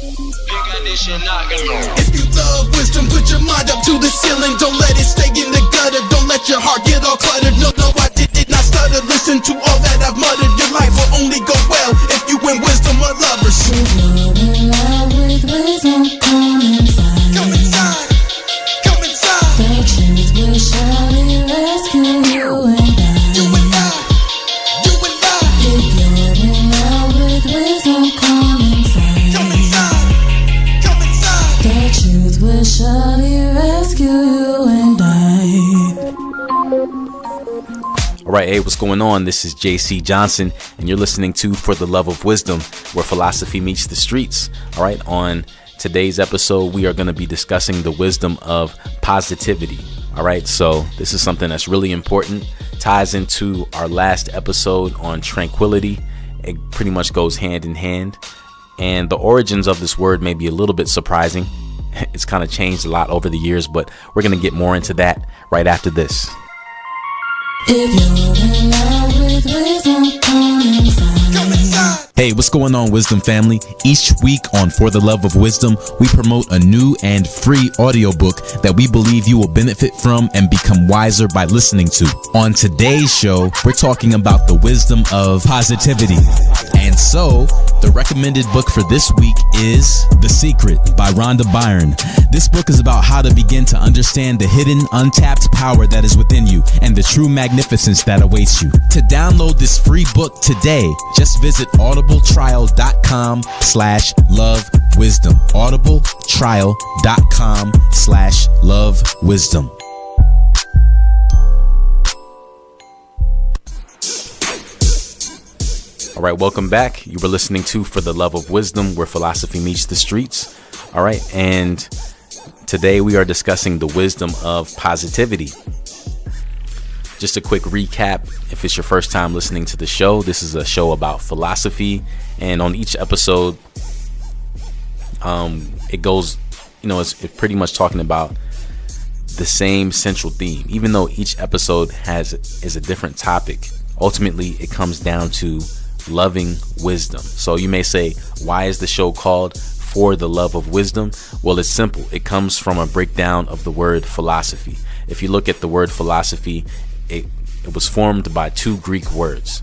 If you love wisdom, put your mind up to the ceiling. Don't let it stay in the gutter. Don't let your heart get all cluttered. No, I did not stutter. Listen to all that I've muttered. Your life will only go well if you in wisdom or lovers. If you're in love with wisdom, come inside. Come inside. Come inside. The truth will surely rescue you and I. You and I. You and I. If you're in love with wisdom, come inside. Come inside. Come inside. The truth will surely rescue you and I. All right, hey, what's going on? This is JC Johnson, and you're listening to For the Love of Wisdom, where philosophy meets the streets. All right, on today's episode, we are going to be discussing the wisdom of positivity. All right, so this is something that's really important, ties into our last episode on tranquility. It pretty much goes hand in hand, and the origins of this word may be a little bit surprising. It's kind of changed a lot over the years, but we're going to get more into that right after this. If you're in love with wisdom, come inside. Come inside. Hey, what's going on, Wisdom family? Each week on For the Love of Wisdom, we promote a new and free audiobook that we believe you will benefit from and become wiser by listening to. On today's show, we're talking about the wisdom of positivity. And so, the recommended book for this week is The Secret by Rhonda Byrne. This book is about how to begin to understand the hidden, untapped power that is within you and the true magnificence that awaits you. To download this free book today, just visit audibletrial.com/lovewisdom. audibletrial.com/lovewisdom. All right, welcome back. You were listening to For the Love of Wisdom, where philosophy meets the streets. All right, and today we are discussing the wisdom of positivity. Just a quick recap. If it's your first time listening to the show, this is a show about philosophy, and on each episode, it goes, it's pretty much talking about the same central theme. Even though each episode is a different topic, ultimately it comes down to loving wisdom. So you may say, why is the show called For the Love of Wisdom? Well, it's simple. It comes from a breakdown of the word philosophy. If you look at the word philosophy, it was formed by two Greek words,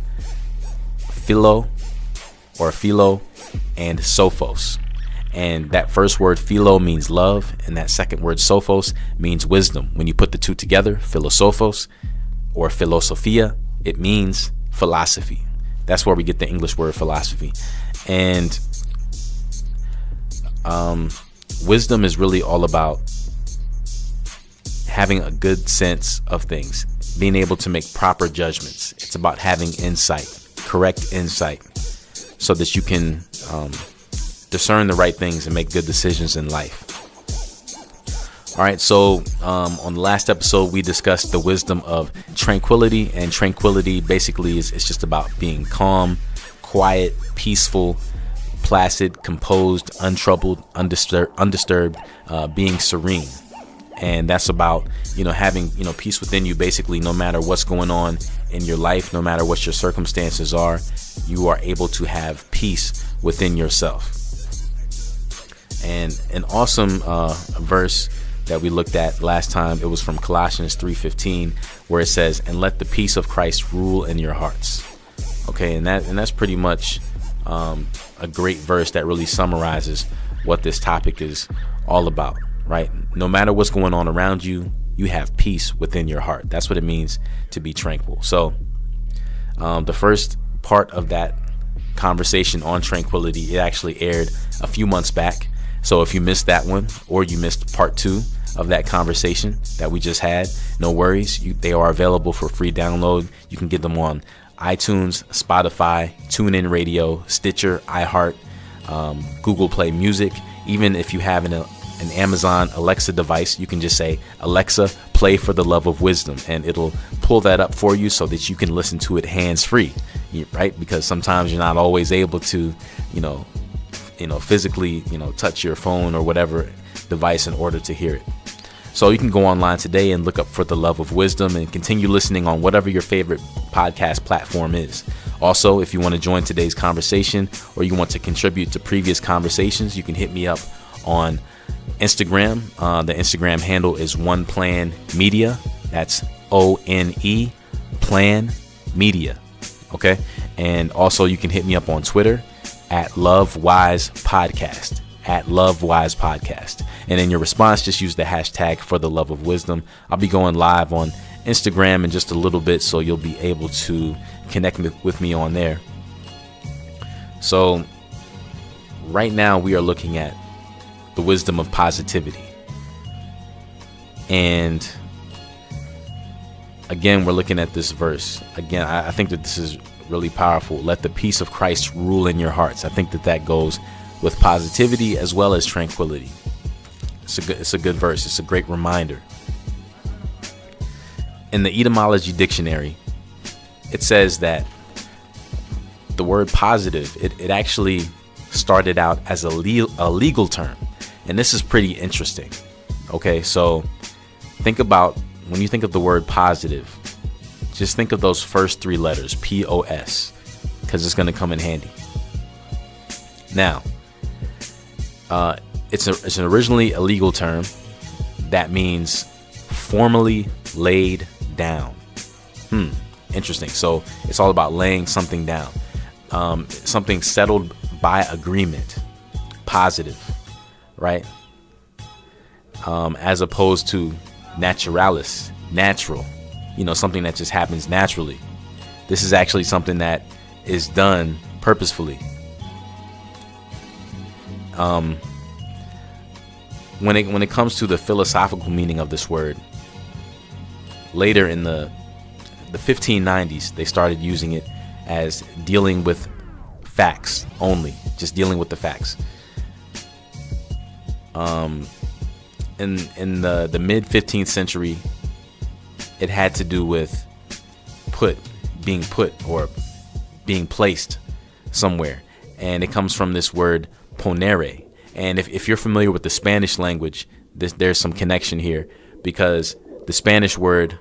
philo and sophos. And that first word philo means love, and that second word sophos means wisdom. When you put the two together, philosophos or philosophia, it means philosophy. That's where we get the English word philosophy. And wisdom is really all about having a good sense of things, being able to make proper judgments. It's about having insight, correct insight, so that you can discern the right things and make good decisions in life. All right, so on the last episode, we discussed the wisdom of tranquility, and tranquility basically is just about being calm, quiet, peaceful, placid, composed, untroubled, undisturbed, being serene. And that's about, having, peace within you, basically, no matter what's going on in your life, no matter what your circumstances are, you are able to have peace within yourself. And an awesome verse that we looked at last time, it was from Colossians 3:15, where it says, "And let the peace of Christ rule in your hearts." Okay, and that's pretty much a great verse that really summarizes what this topic is all about, right? No matter what's going on around you, you have peace within your heart. That's what it means to be tranquil. So the first part of that conversation on tranquility, it actually aired a few months back. So if you missed that one, or you missed part 2 of that conversation that we just had, no worries. They are available for free download. You can get them on iTunes, Spotify, TuneIn Radio, Stitcher, iHeart, Google Play Music. Even if you have an Amazon Alexa device, you can just say, "Alexa, play For the Love of Wisdom," and it'll pull that up for you so that you can listen to it hands-free, right? Because sometimes you're not always able to, physically, touch your phone or whatever device in order to hear it. So you can go online today and look up For the Love of Wisdom and continue listening on whatever your favorite podcast platform is. Also, if you want to join today's conversation or you want to contribute to previous conversations, you can hit me up on Instagram. The Instagram handle is One Plan Media. That's ONE Plan Media. Okay. And also you can hit me up on Twitter at LoveWise Podcast. At LoveWise Podcast. And in your response, just use the hashtag For the Love of Wisdom. I'll be going live on Instagram in just a little bit, so you'll be able to connect with me on there. So right now we are looking at the wisdom of positivity. And again, we're looking at this verse. Again, I think that this is really powerful. Let the peace of Christ rule in your hearts. I think that goes with positivity as well as tranquility. It's a good verse. It's a great reminder. In the etymology dictionary, it says that the word positive, it actually started out as a legal term. And this is pretty interesting. Okay, so think about when you think of the word positive, just think of those first three letters, POS, because it's going to come in handy. Now, it's an originally a legal term that means formally laid down. Interesting. So it's all about laying something down, something settled by agreement, positive, right? As opposed to naturalis, natural, something that just happens naturally. This is actually something that is done purposefully. When it comes to the philosophical meaning of this word, later in the 1590s, they started using it as dealing with facts only, just dealing with the facts. In the mid 15th century, it had to do with being put or being placed somewhere, and it comes from this word ponere. And if you're familiar with the Spanish language, there's some connection here, because the Spanish word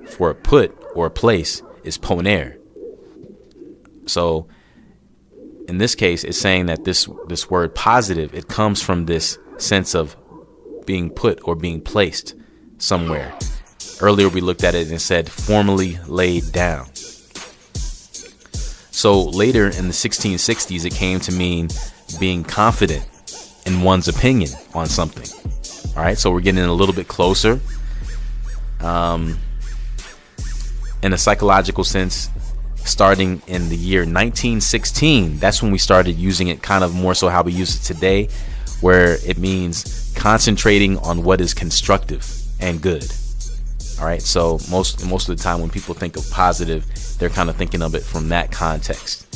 for put or place is poner. So in this case, it's saying that this word positive, it comes from this sense of being put or being placed somewhere. Earlier we looked at it and said formally laid down. So later in the 1660s, it came to mean being confident in one's opinion on something. All right, so we're getting a little bit closer. In a psychological sense, starting in the year 1916, that's when we started using it kind of more so how we use it today, where it means concentrating on what is constructive and good. All right, so most of the time when people think of positive, they're kind of thinking of it from that context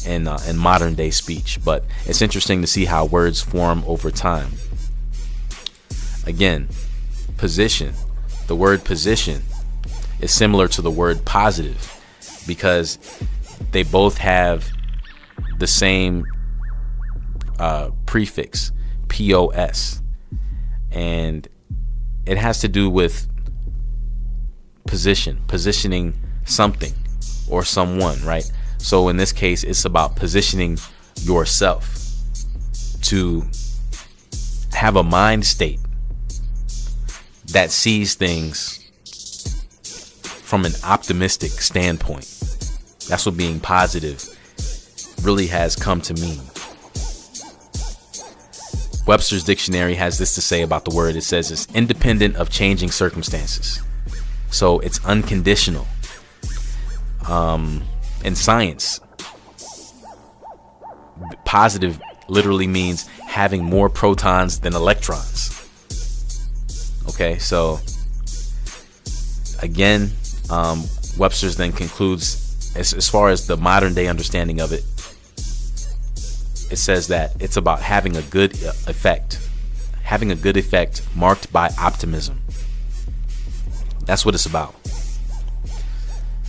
in modern day speech. But it's interesting to see how words form over time. Again, position. The word position is similar to the word positive because they both have the same prefix, POS, and it has to do with positioning something or someone, right? So in this case, it's about positioning yourself to have a mind state that sees things from an optimistic standpoint. That's what being positive really has come to mean. Webster's dictionary has this to say about the word. It says it's independent of changing circumstances. So it's unconditional. In science, positive literally means having more protons than electrons. Okay, so again, Webster's then concludes, as far as the modern day understanding of it, it says that it's about having a good effect marked by optimism. That's what it's about.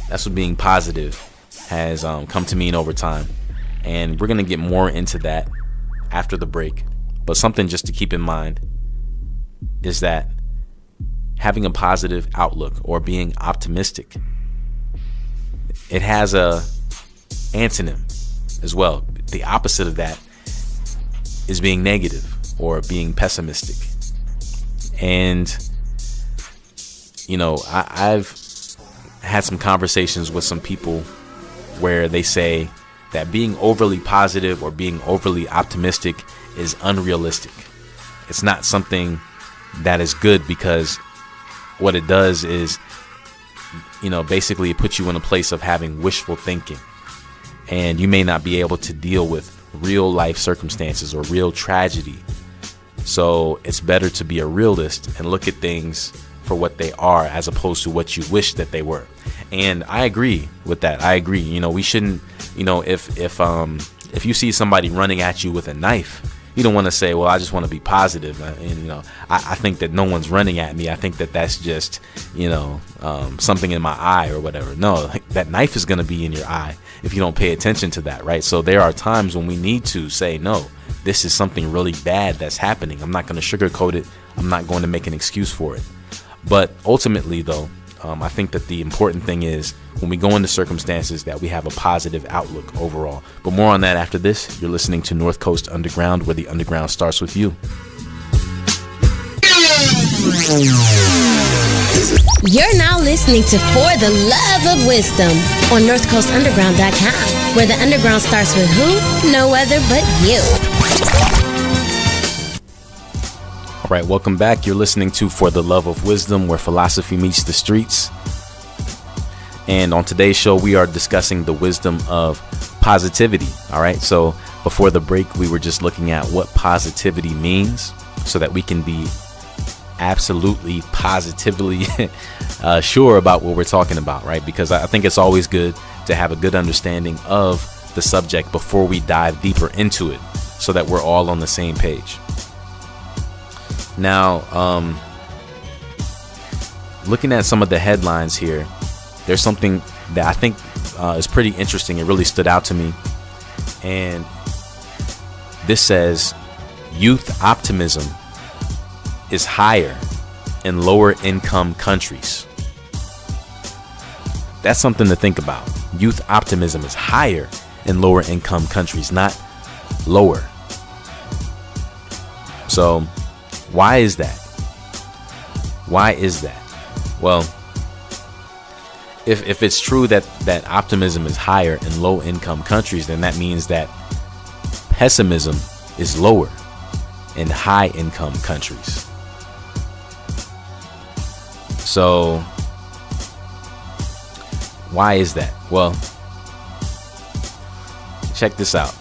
That's what being positive has come to mean over time. And we're going to get more into that after the break. But something just to keep in mind is that having a positive outlook or being optimistic, it has a antonym as well. The opposite of that is being negative or being pessimistic. And, you know, I've had some conversations with some people where they say that being overly positive or being overly optimistic is unrealistic. It's not something that is good, because what it does is, you know, basically it puts you in a place of having wishful thinking, and you may not be able to deal with real life circumstances or real tragedy. So it's better to be a realist and look at things for what they are as opposed to what you wish that they were. And I agree with that. I agree. You know, we shouldn't, you know, if you see somebody running at you with a knife, you don't want to say, well, I just want to be positive. And, you know, I think that no one's running at me. I think that that's just, you know, something in my eye or whatever. No, that knife is going to be in your eye if you don't pay attention to that, right? So there are times when we need to say, no, this is something really bad that's happening. I'm not going to sugarcoat it. I'm not going to make an excuse for it. But ultimately, though, I think that the important thing is when we go into circumstances that we have a positive outlook overall. But more on that after this. You're listening to North Coast Underground, where the underground starts with you. You're now listening to For the Love of Wisdom on NorthCoastUnderground.com, where the underground starts with who? No other but you. All right, welcome back. You're listening to For the Love of Wisdom, where philosophy meets the streets. And on today's show, we are discussing the wisdom of positivity. All right, so before the break, we were just looking at what positivity means so that we can be absolutely positively sure about what we're talking about, right? Because I think it's always good to have a good understanding of the subject before we dive deeper into it so that we're all on the same page. Now, looking at some of the headlines here, there's something that I think is pretty interesting. It really stood out to me. And this says youth optimism is higher in lower income countries. That's something to think about. Youth optimism is higher in lower income countries, not lower. So why is that? Why is that? Well, if it's true that optimism is higher in low income countries, then that means that pessimism is lower in high income countries. So why is that? Well, check this out.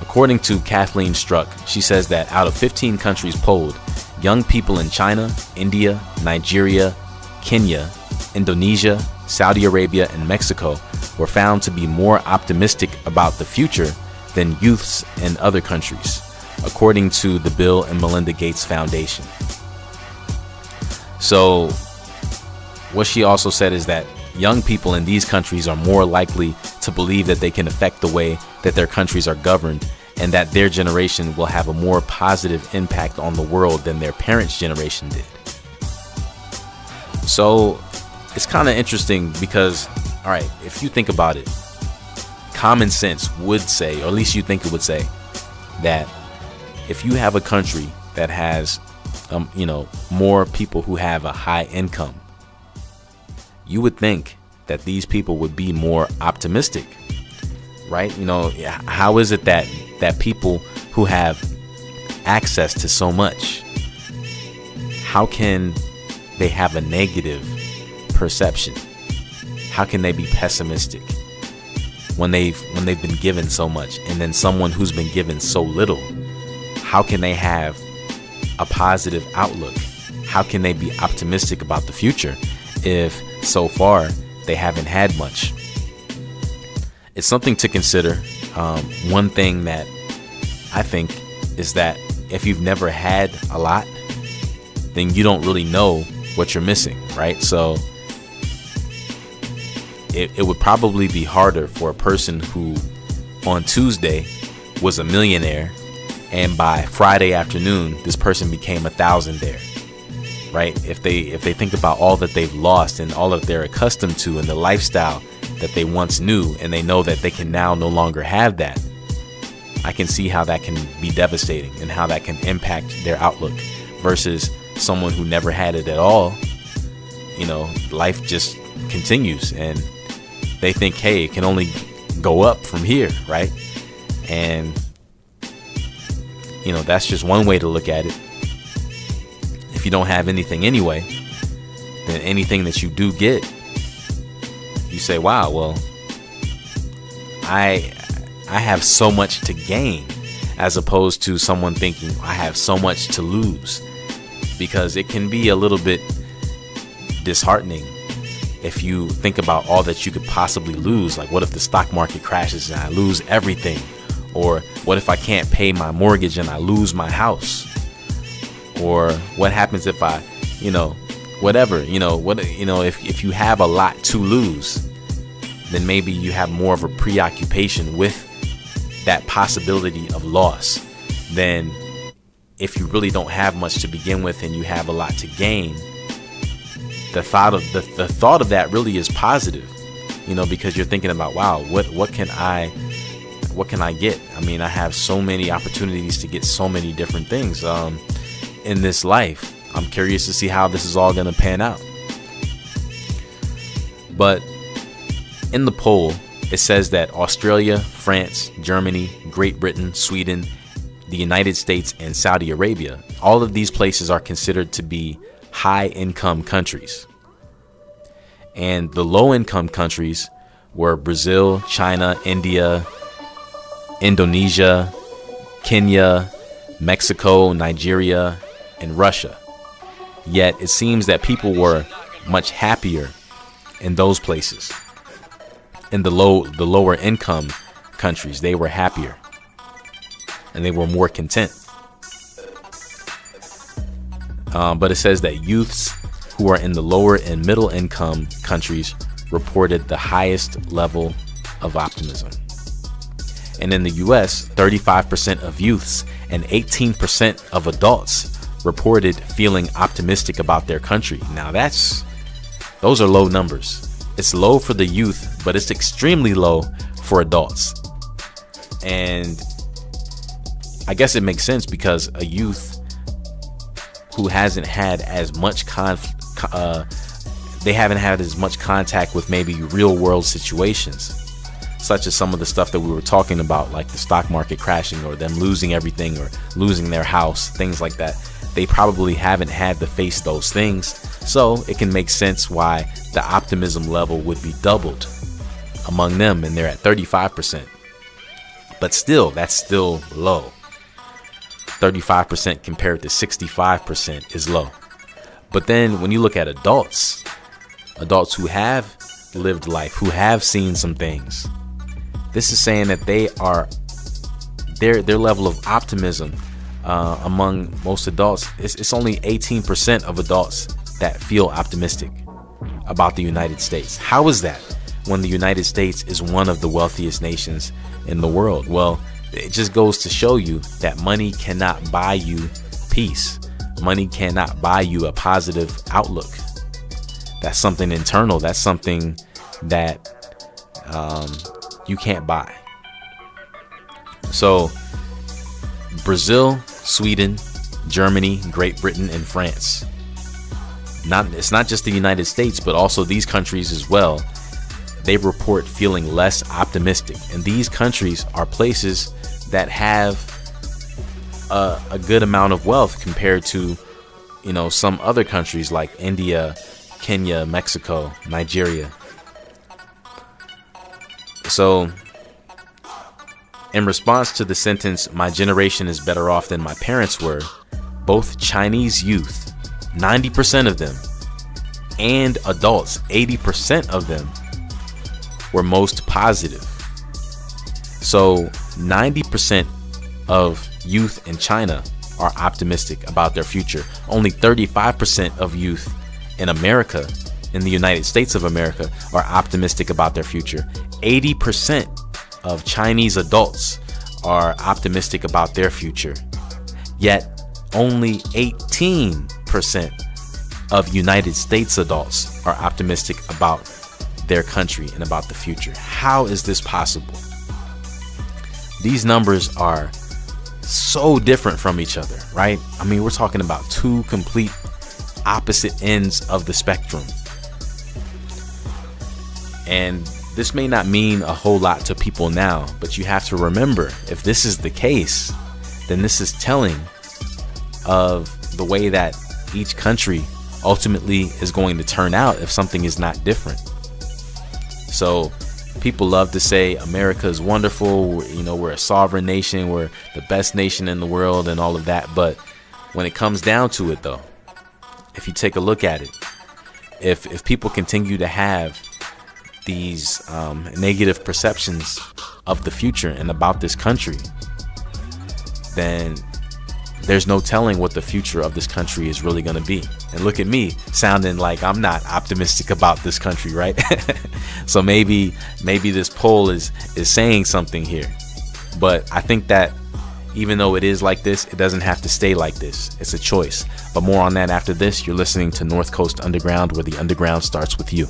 According to Kathleen Struck, she says that out of 15 countries polled, young people in China, India, Nigeria, Kenya, Indonesia, Saudi Arabia, and Mexico were found to be more optimistic about the future than youths in other countries, according to the Bill and Melinda Gates Foundation. So what she also said is that young people in these countries are more likely to believe that they can affect the way that their countries are governed, and that their generation will have a more positive impact on the world than their parents' generation did. So it's kind of interesting because, all right, if you think about it, common sense would say, or at least you think it would say, that if you have a country that has more people who have a high income, you would think that these people would be more optimistic, right? You know, how is it that people who have access to so much, how can they have a negative perception? How can they be pessimistic when they've been given so much? And then someone who's been given so little, how can they have a positive outlook? How can they be optimistic about the future if so far they haven't had much? It's something to consider. One thing that I think is that if you've never had a lot, then you don't really know what you're missing, right? So it would probably be harder for a person who on Tuesday was a millionaire and by Friday afternoon this person became a thousandaire. right? If they think about all that they've lost and all that they're accustomed to and the lifestyle that they once knew, and they know that they can now no longer have that, I can see how that can be devastating and how that can impact their outlook versus someone who never had it at all. You know, life just continues and they think, hey, it can only go up from here, right? And, you know, that's just one way to look at it. If you don't have anything anyway, then anything that you do get, you say, wow, well, I have so much to gain, as opposed to someone thinking I have so much to lose, because it can be a little bit disheartening if you think about all that you could possibly lose. Like, what if the stock market crashes and I lose everything? Or what if I can't pay my mortgage and I lose my house? Or what happens if I, you know, whatever, you know, if you have a lot to lose, then maybe you have more of a preoccupation with that possibility of loss than if you really don't have much to begin with and you have a lot to gain. The thought of that really is positive, you know, because you're thinking about, wow, what can I get? I mean, I have so many opportunities to get so many different things in this life. I'm curious to see how this is all going to pan out. But in the poll, it says that Australia, France, Germany, Great Britain, Sweden, the United States, and Saudi Arabia, all of these places are considered to be high-income countries. And the low-income countries were Brazil, China, India, Indonesia, Kenya, Mexico, Nigeria, and Russia. Yet it seems that people were much happier in those places. In the lower income countries, they were happier and they were more content. But it says that youths who are in the lower and middle income countries reported the highest level of optimism. And in the US, 35% of youths and 18% of adults reported feeling optimistic about their country. Now those are low numbers. It's low for the youth, but it's extremely low for adults. And I guess it makes sense, because a youth who hasn't had as much they haven't had as much contact with maybe real world situations, such as some of the stuff that we were talking about, like the stock market crashing or them losing everything or losing their house, things like that. They probably haven't had to face those things. So it can make sense why the optimism level would be doubled among them, and they're at 35%. But still, that's still low. 35% compared to 65% is low. But then when you look at adults who have lived life, who have seen some things, this is saying that their level of optimism among most adults, it's only 18% of adults that feel optimistic about the United States. How is that when the United States is one of the wealthiest nations in the world? Well, it just goes to show you that money cannot buy you peace. Money cannot buy you a positive outlook. That's something internal. That's something that you can't buy. So Brazil, Sweden, Germany, Great Britain, and France. It's not just the United States, but also these countries as well. They report feeling less optimistic. And these countries are places that have a good amount of wealth compared to, you know, some other countries like India, Kenya, Mexico, Nigeria. So in response to the sentence, "My generation is better off than my parents were," both Chinese youth, 90% of them, and adults, 80% of them, were most positive. So 90% of youth in China are optimistic about their future. Only 35% of youth in America, in the United States of America, are optimistic about their future. 80% of Chinese adults are optimistic about their future. Yet only 18% of United States adults are optimistic about their country and about the future. How is this possible? These numbers are so different from each other, right? I mean, we're talking about two complete opposite ends of the spectrum. And this may not mean a whole lot to people now, but you have to remember, if this is the case, then this is telling of the way that each country ultimately is going to turn out if something is not different. So people love to say America is wonderful, we're a sovereign nation, we're the best nation in the world and all of that. But when it comes down to it, though, if you take a look at it, if people continue to have these negative perceptions of the future and about this country, then there's no telling what the future of this country is really going to be. And look at me sounding like I'm not optimistic about this country, right? So maybe this poll is saying something here. But I think that even though it is like this, it doesn't have to stay like this. It's a choice. But more on that after this. You're listening to North Coast Underground, where the underground starts with you.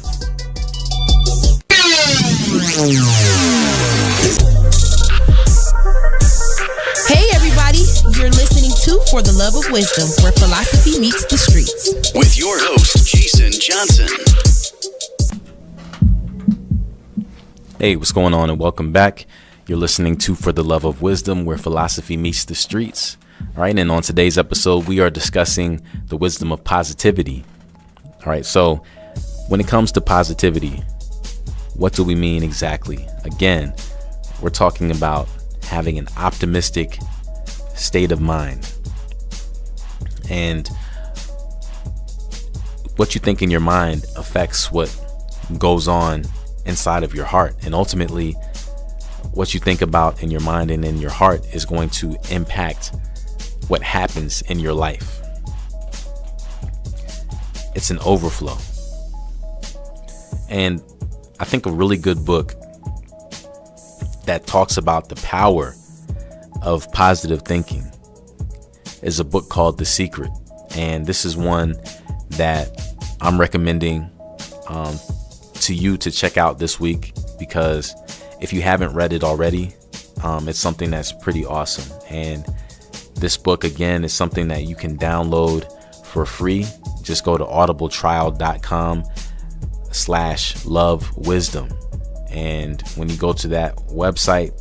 Hey everybody, you're listening to For the Love of Wisdom, where philosophy meets the streets. With your host, Jason Johnson. Hey, what's going on, and welcome back. You're listening to For the Love of Wisdom, where philosophy meets the streets. All right, and on today's episode, we are discussing the wisdom of positivity. All right, so when it comes to positivity, what do we mean exactly? Again, we're talking about having an optimistic state of mind. And what you think in your mind affects what goes on inside of your heart. And ultimately, what you think about in your mind and in your heart is going to impact what happens in your life. It's an overflow. And I think a really good book that talks about the power of positive thinking is a book called The Secret. And this is one that I'm recommending to you to check out this week, because if you haven't read it already, it's something that's pretty awesome. And this book, again, is something that you can download for free. Just go to audibletrial.com/lovewisdom. And when you go to that website,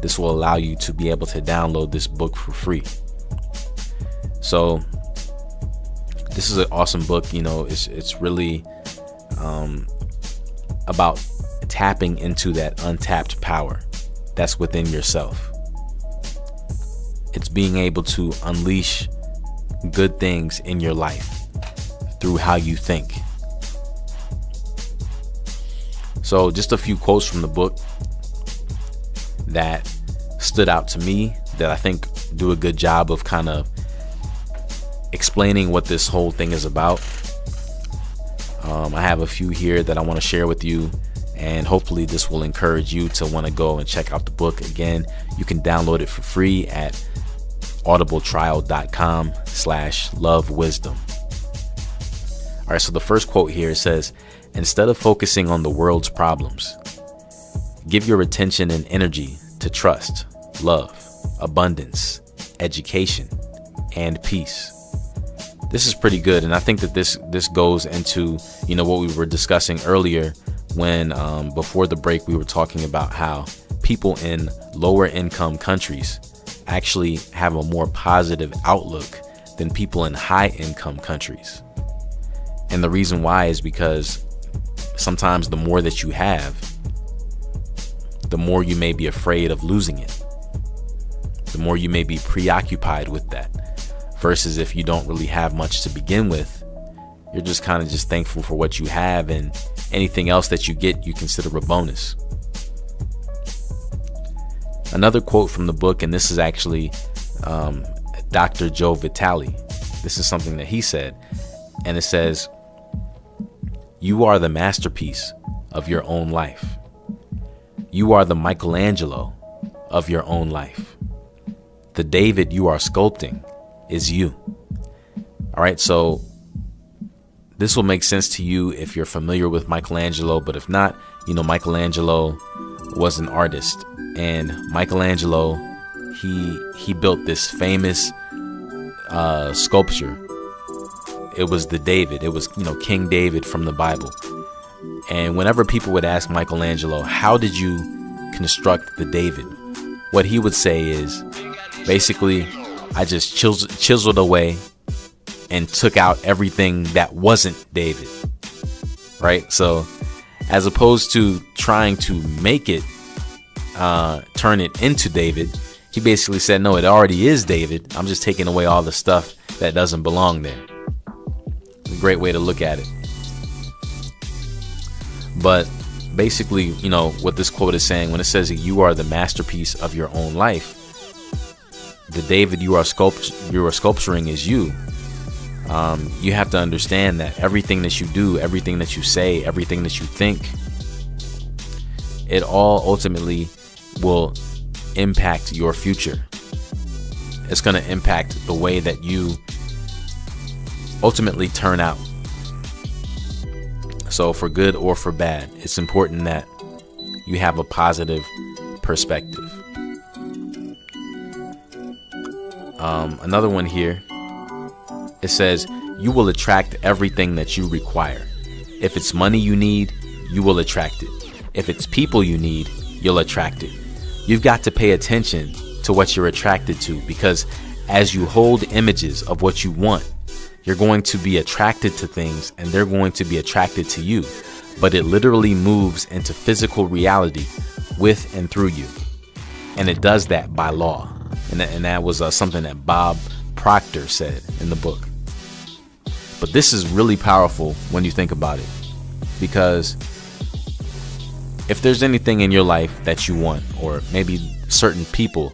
this will allow you to be able to download this book for free. So this is an awesome book. It's really about tapping into that untapped power that's within yourself. It's being able to unleash good things in your life through how you think. So just a few quotes from the book that stood out to me that I think do a good job of kind of explaining what this whole thing is about. I have a few here that I want to share with you, and hopefully this will encourage you to want to go and check out the book. Again, you can download it for free at audibletrial.com/lovewisdom. All right, so the first quote here says, "Instead of focusing on the world's problems, give your attention and energy to trust, love, abundance, education, and peace." This is pretty good, and I think that this goes into what we were discussing earlier when before the break we were talking about how people in lower income countries actually have a more positive outlook than people in high income countries. And the reason why is because sometimes the more that you have, the more you may be afraid of losing it. The more you may be preoccupied with that. Versus if you don't really have much to begin with, you're just kind of just thankful for what you have, and anything else that you get, you consider a bonus. Another quote from the book, and this is actually Dr. Joe Vitale. This is something that he said, and it says, "You are the masterpiece of your own life. You are the Michelangelo of your own life. The David you are sculpting is you." All right, so This will make sense to you if you're familiar with Michelangelo, but if not, Michelangelo was an artist, and Michelangelo, he built this famous sculpture. It was the David. It was, King David from the Bible. And whenever people would ask Michelangelo, how did you construct the David? What he would say is, basically, I just chiseled away and took out everything that wasn't David, right? So as opposed to trying to make it, turn it into David, he basically said, no, it already is David. I'm just taking away all the stuff that doesn't belong there. It's a great way to look at it. But basically, what this quote is saying, when it says that you are the masterpiece of your own life, the David you are sculpturing is you. You have to understand that everything that you do, everything that you say, everything that you think, it all ultimately will impact your future. It's going to impact the way that you ultimately turn out. So for good or for bad, it's important that you have a positive perspective. Another one here. It says, you will attract everything that you require. If it's money you need, you will attract it. If it's people you need, you'll attract it. You've got to pay attention to what you're attracted to, because as you hold images of what you want, you're going to be attracted to things and they're going to be attracted to you. But it literally moves into physical reality with and through you. And it does that by law. And that was something that Bob Proctor said in the book. But this is really powerful when you think about it, because if there's anything in your life that you want, or maybe certain people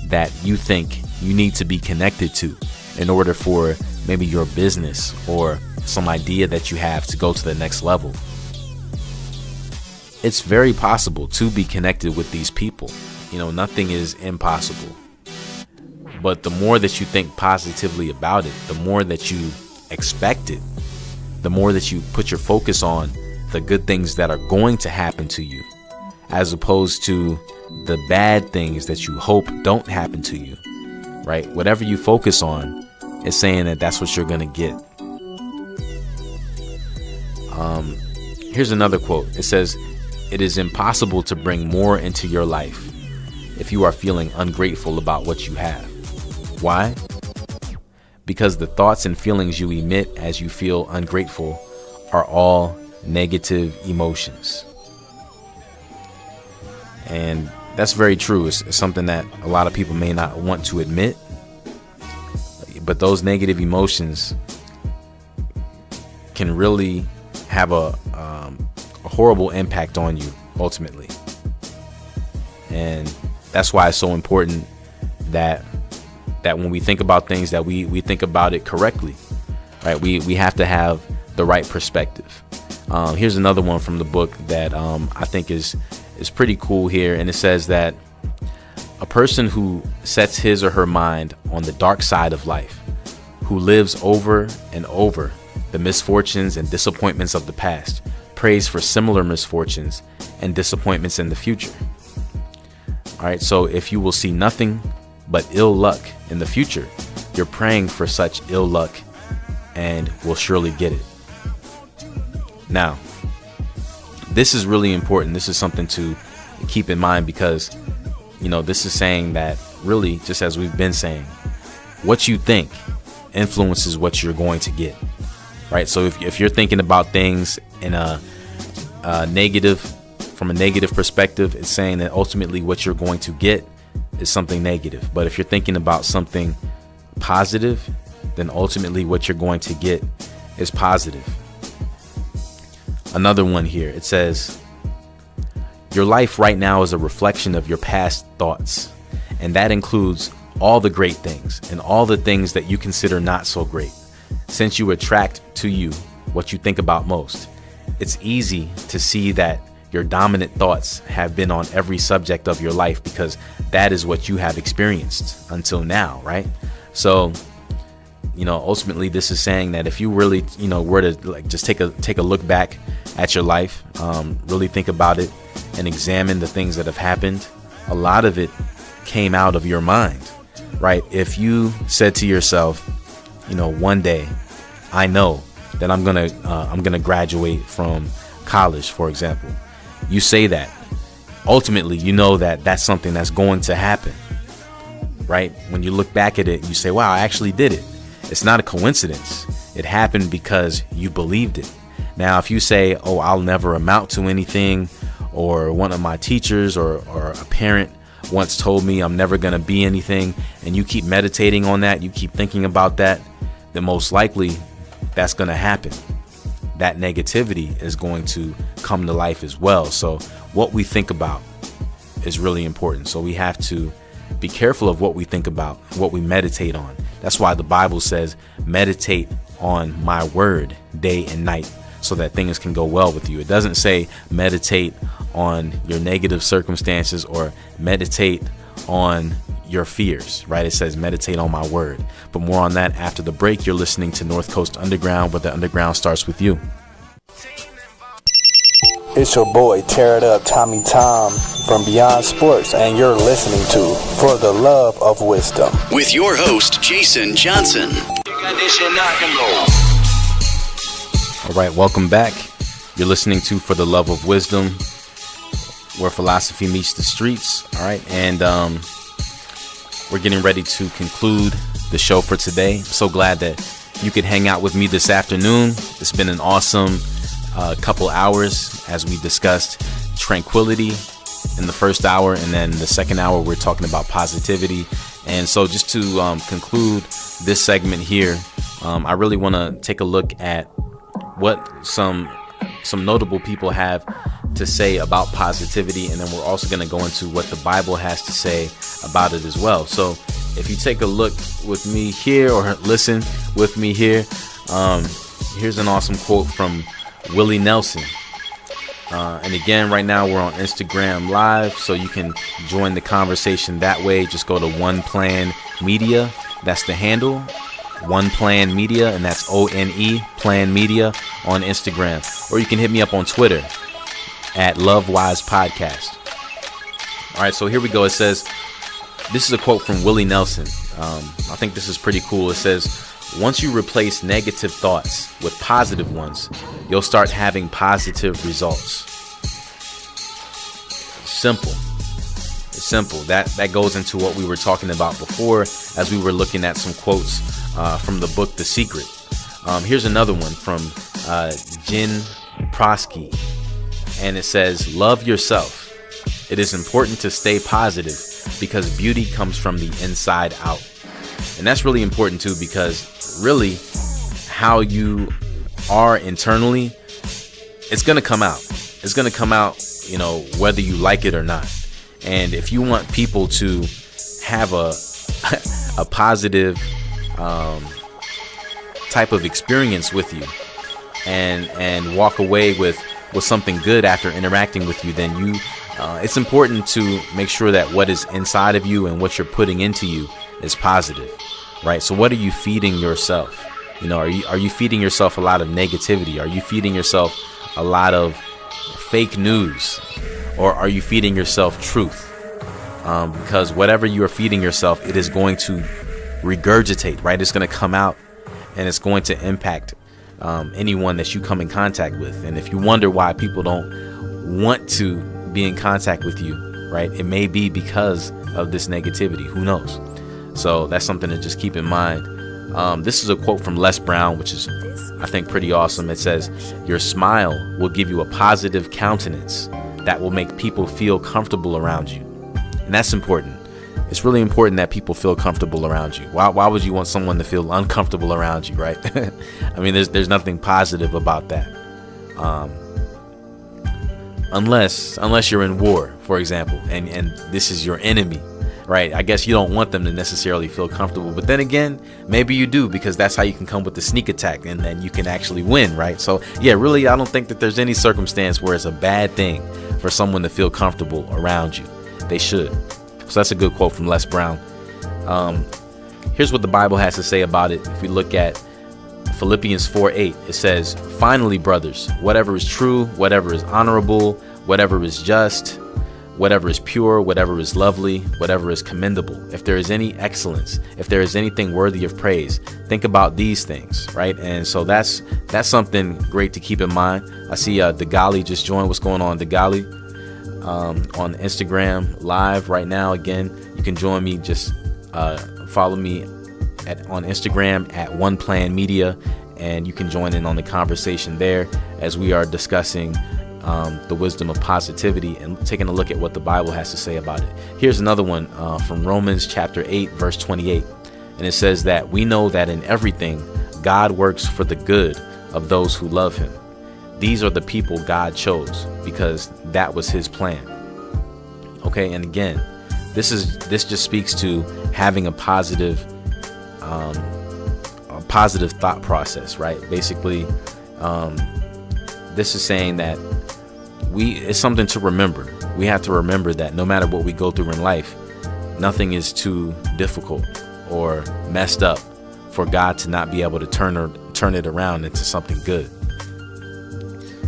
that you think you need to be connected to in order for maybe your business or some idea that you have to go to the next level, it's very possible to be connected with these people. Nothing is impossible. But the more that you think positively about it, the more that you expect it, the more that you put your focus on the good things that are going to happen to you, as opposed to the bad things that you hope don't happen to you, right? Whatever you focus on is saying that that's what you're going to get. Here's another quote. It says, it is impossible to bring more into your life if you are feeling ungrateful about what you have. Why? Because the thoughts and feelings you emit as you feel ungrateful are all negative emotions. And that's very true. It's something that a lot of people may not want to admit, but those negative emotions can really have a horrible impact on you ultimately. And that's why it's so important that when we think about things, that we think about it correctly, right? We have to have the right perspective. Here's another one from the book that I think is pretty cool here. And it says that a person who sets his or her mind on the dark side of life, who lives over and over the misfortunes and disappointments of the past, prays for similar misfortunes and disappointments in the future. All right, so if you will see nothing but ill luck in the future, you're praying for such ill luck and will surely get it. Now, this is really important. This is something to keep in mind, because this is saying that really, just as we've been saying, what you think influences what you're going to get, right? So if you're thinking about things in a negative, from a negative perspective, it's saying that ultimately what you're going to get is something negative. But if you're thinking about something positive, then ultimately what you're going to get is positive. Another one here, it says, your life right now is a reflection of your past thoughts, and that includes all the great things and all the things that you consider not so great. Since you attract to you what you think about most, it's easy to see that your dominant thoughts have been on every subject of your life, because that is what you have experienced until now, right? So ultimately this is saying that if you really, were to like just take a look back at your life, really think about it and examine the things that have happened, a lot of it came out of your mind, right? If you said to yourself, one day I know that I'm gonna graduate from college, for example, you say that, ultimately you know that that's something that's going to happen, right? When you look back at it, you say, wow, I actually did it. It's not a coincidence. It happened because you believed it. Now, if you say, oh, I'll never amount to anything, or one of my teachers or a parent once told me I'm never going to be anything, and you keep meditating on that, you keep thinking about that, then most likely that's going to happen. That negativity is going to come to life as well. So what we think about is really important. So we have to be careful of what we think about, what we meditate on. That's why the Bible says, meditate on my word day and night so that things can go well with you. It doesn't say meditate on your negative circumstances or meditate on your fears, right? It says meditate on my word. But more on that after the break. You're listening to North Coast Underground, where the underground starts with you. It's your boy, Tear It Up, Tommy Tom from Beyond Sports, and you're listening to For the Love of Wisdom with your host, Jason Johnson. All right, welcome back. You're listening to For the Love of Wisdom, where philosophy meets the streets. All right, and we're getting ready to conclude the show for today. I'm so glad that you could hang out with me this afternoon. It's been an awesome couple hours as we discussed tranquility in the first hour, and then the second hour we're talking about positivity. And so just to conclude this segment here, I really want to take a look at what some notable people have to say about positivity, and then we're also going to go into what the Bible has to say about it as well. So if you take a look with me here, or listen with me here, here's an awesome quote from Willie Nelson. And again, right now we're on Instagram Live, so you can join the conversation that way. Just go to One Plan Media. That's the handle, One Plan Media, and that's ONE Plan Media on Instagram. Or you can hit me up on Twitter at LoveWise Podcast. All right, so here we go. It says, this is a quote from Willie Nelson. I think this is pretty cool. It says, once you replace negative thoughts with positive ones, you'll start having positive results. Simple. It's simple. That goes into what we were talking about before as we were looking at some quotes from the book The Secret. Here's another one from Jen Prosky, and it says, love yourself. It is important to stay positive because beauty comes from the inside out. And that's really important too, because really how you are internally, it's going to come out. It's going to come out, whether you like it or not. And if you want people to have a positive type of experience with you and walk away with something good after interacting with you, then it's important to make sure that what is inside of you and what you're putting into you is positive, right? So what are you feeding yourself? Are you feeding yourself a lot of negativity? Are you feeding yourself a lot of fake news? Or are you feeding yourself truth? Because whatever you are feeding yourself, it is going to regurgitate, right? It's going to come out and it's going to impact anyone that you come in contact with. And if you wonder why people don't want to be in contact with you, right, it may be because of this negativity. Who knows? So that's something to just keep in mind. This is a quote from Les Brown, which is, I think, pretty awesome. It says, your smile will give you a positive countenance that will make people feel comfortable around you. And that's important. It's really important that people feel comfortable around you. Why would you want someone to feel uncomfortable around you, right? I mean, there's nothing positive about that. Unless you're in war, for example, and this is your enemy, right? I guess you don't want them to necessarily feel comfortable. But then again, maybe you do, because that's how you can come with the sneak attack and then you can actually win, right? So yeah, really, I don't think that there's any circumstance where it's a bad thing for someone to feel comfortable around you. They should. So that's a good quote from Les Brown. Here's what the Bible has to say about it. If we look at Philippians 4:8, it says, "Finally, brothers, whatever is true, whatever is honorable, whatever is just, whatever is pure, whatever is lovely, whatever is commendable, if there is any excellence, if there is anything worthy of praise, think about these things," right? And so that's something great to keep in mind. I see Degali just joined. What's going on, Degali? On Instagram live right now. Again, you can join me. Just follow me on Instagram at One Plan Media, and you can join in on the conversation there as we are discussing the wisdom of positivity and taking a look at what the Bible has to say about it. Here's another one from Romans chapter 8, verse 28. And it says that we know that in everything God works for the good of those who love him. These are the people God chose because that was his plan. Okay, and again, this just speaks to having a positive thought process, right? Basically, this is saying that it's something to remember. We have to remember that no matter what we go through in life, nothing is too difficult or messed up for God to not be able to turn it around into something good.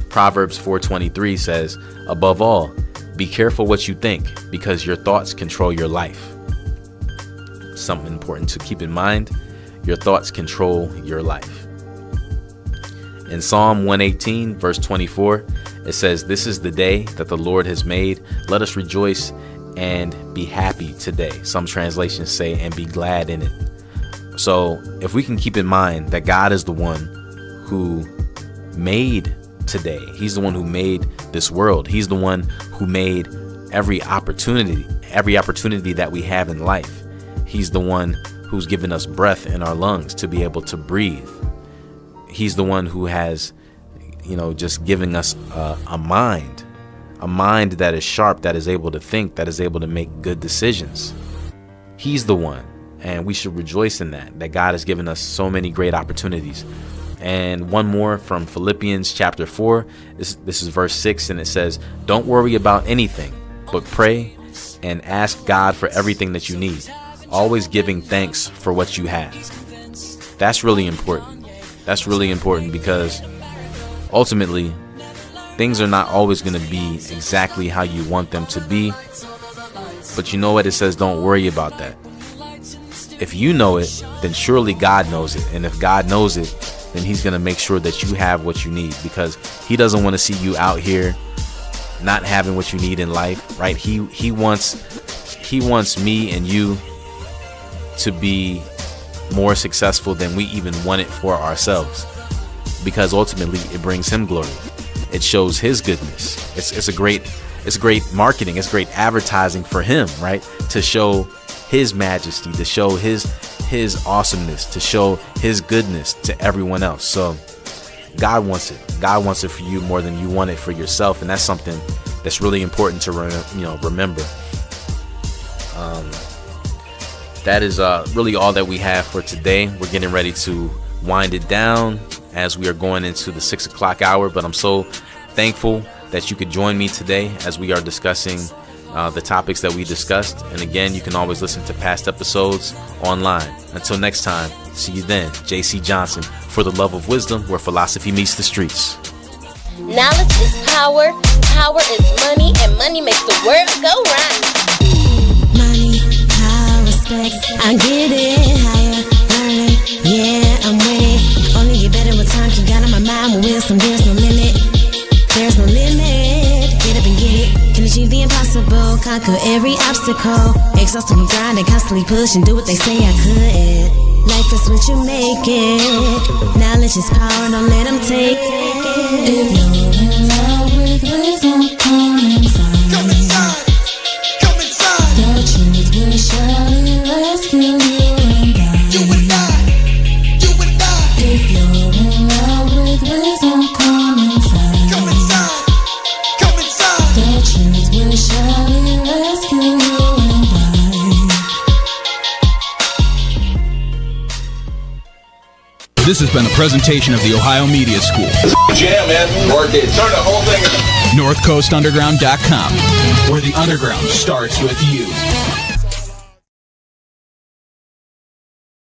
Proverbs 4:23 says, "Above all, be careful what you think, because your thoughts control your life." Something important to keep in mind. Your thoughts control your life. In Psalm 118, verse 24, it says, "This is the day that the Lord has made. Let us rejoice and be happy today." Some translations say, "and be glad in it." So if we can keep in mind that God is the one who made today, he's the one who made this world. He's the one who made every opportunity that we have in life. He's the one who's given us breath in our lungs to be able to breathe. He's the one who has, just giving us a mind that is sharp, that is able to think, that is able to make good decisions. He's the one, and we should rejoice in that God has given us so many great opportunities. And one more from Philippians chapter 4. This is verse 6, and it says, "Don't worry about anything, but pray and ask God for everything that you need, always giving thanks for what you have." That's really important. That's really important because ultimately things are not always going to be exactly how you want them to be. But you know what? It says don't worry about that. If you know it, then surely God knows it. And if God knows it, then he's going to make sure that you have what you need, because he doesn't want to see you out here not having what you need in life, right? He wants me and you to be more successful than we even want it for ourselves, because ultimately it brings him glory. It shows his goodness. It's great marketing. It's great advertising for him, right? To show his majesty, to show his awesomeness, to show his goodness to everyone else. So God wants it. God wants it for you more than you want it for yourself, and that's something that's really important to remember. That is really all that we have for today. We're getting ready to wind it down as we are going into the 6 o'clock hour, but I'm so thankful that you could join me today as we are discussing the topics that we discussed. And again, you can always listen to past episodes online. Until next time, see you then. JC Johnson, for the love of wisdom, where philosophy meets the streets. Knowledge is power, power is money, and money makes the world go round. Money, power, respect, I get it. Higher, learning, yeah, I'm with it. Only get better with time, keep got on my mind with wisdom. There's no limit, there's no limit. Get up and get it, can achieve the impossible, conquer every obstacle. Exhausted from grinding, constantly push and do what they say I could. Life is what you make it. Knowledge is power, don't let them take it. If you're in love with wisdom, come inside. Come inside. Come inside. The truth will surely rescue you and I. You and I. You and I. If you're in love with wisdom, come inside. Come inside. Come inside. The truth will surely rescue you and I. This has been a presentation of the Ohio Media School. Jam, man. Work it. Turn the whole thing. NorthCoastUnderground.com, where the underground starts with you.